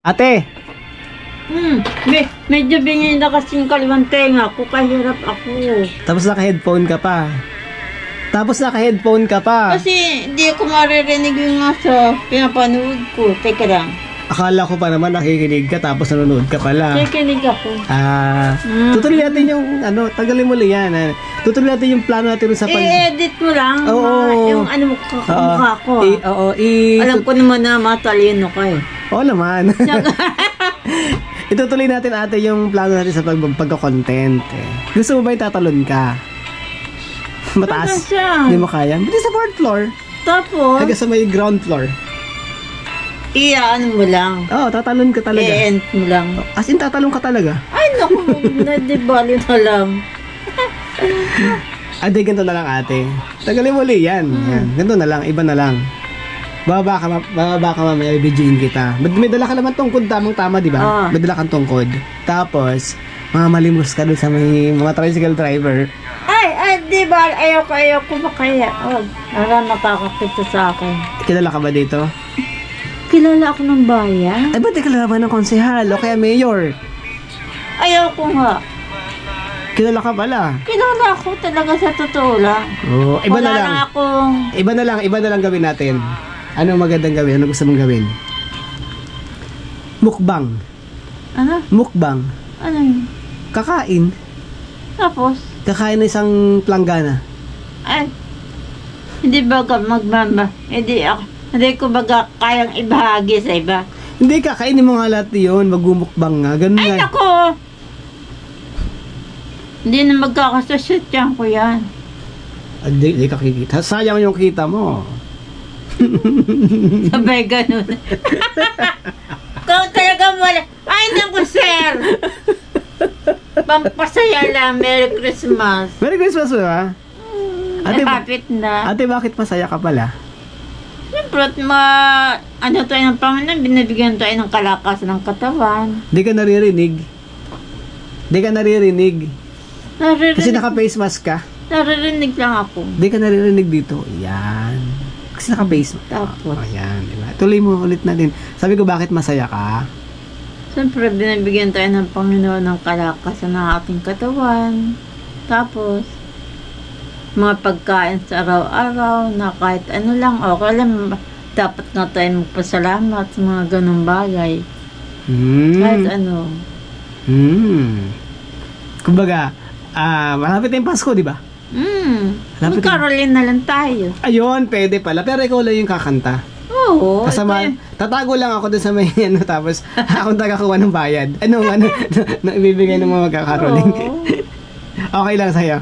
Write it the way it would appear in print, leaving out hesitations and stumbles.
Ate! Medyo bingay na kasing kaliwang tenga ko, kahirap ako. Tapos naka-headphone ka pa. Kasi hindi ako maririnig yung nga sa pinapanood ko. Teka lang. Akala ko pa naman nakikinig ka tapos nanonood ka pala. Nakikinig ako. Tutuloy natin yung, tagalin mo lang yan. Tutuloy natin yung plano natin sa I-edit mo lang. Yung mukha ko. Alam ko naman na matalino ka eh. Oo naman. Itutuloy natin ate yung plano natin sa pagka-content. Gusto mo ba yung tatalon ka? Mataas? Hindi mo kaya? Hindi sa 4th floor. Tapos? Hanggang sa may ground floor. Ano mo lang. Tatalon ka talaga. I-end mo lang. As in, tatalon ka talaga. Ay, naku, nadibali na lang. Ate, ganito na lang ate. Tagalin mo li yan. Ganito na lang, iba na lang. Bababa ka mamaya, i-videoin kita. May dala ka naman tungkod, tamang-tama, di ba? May dala kang tungkod. Tapos, mamalimos ka dun sa may mga tricycle driver. Ay, di ba? Ayoko makaya. Nakakapito sa akin. Kilala ka ba dito? Kilala ako ng bayan. Ay, ba't di kilala ba ng konsehal o kaya mayor? Ayoko nga. Kilala ka pala. Kilala ako talaga sa totoo lang. Iba na lang. Iba na lang gawin natin. Ano magandang gawin? Ano gusto mong gawin? Mukbang. Ano? Mukbang. Ano yun? Kakain. Tapos? Kakain na isang planggana. Ay, hindi baga hindi ko baga kayang ibahagi sa iba. Hindi, kakainin mo nga lahat yun. Magmumukbang nga. Ganun ay, nga. ako! Hindi na magkakasasatyan ko yan. Hindi ka kikita. Sayang yung kita mo. Sabay ganun. Kung talaga wala. Ay, naku, sir! Pampasaya lang. Merry Christmas. Merry Christmas ba? Nakapit na. Ate, bakit masaya ka pala? Siyempre, tayo ng Panginoon, binibigyan tayo ng kalakas ng katawan. Di ka naririnig. Naririnig. Kasi naka-face mask ka. Naririnig lang ako. Di ka naririnig dito. Yan. Kasi naka-face mask. Tapos. Yan. Diba? Tuloy mo ulit natin. Sabi ko, bakit masaya ka? Siyempre, binibigyan tayo ng Panginoon ng kalakasan ng ating katawan. Tapos, mga pagkain sa araw-araw na kahit ano lang, okay lang, dapat nga tayo magpasalamat sa mga ganong bagay. Kahit ano. Kumbaga, malapit na yung Pasko, di ba? Mag-Caroline na lang tayo. Ayun, pwede pala. Pero ikaw lang yung kakanta. Oo. Tatago lang ako dun sa may tapos akong tagakuha ng bayad. Anong ibibigay ng mga magkakaroling. Okay lang sa'yo.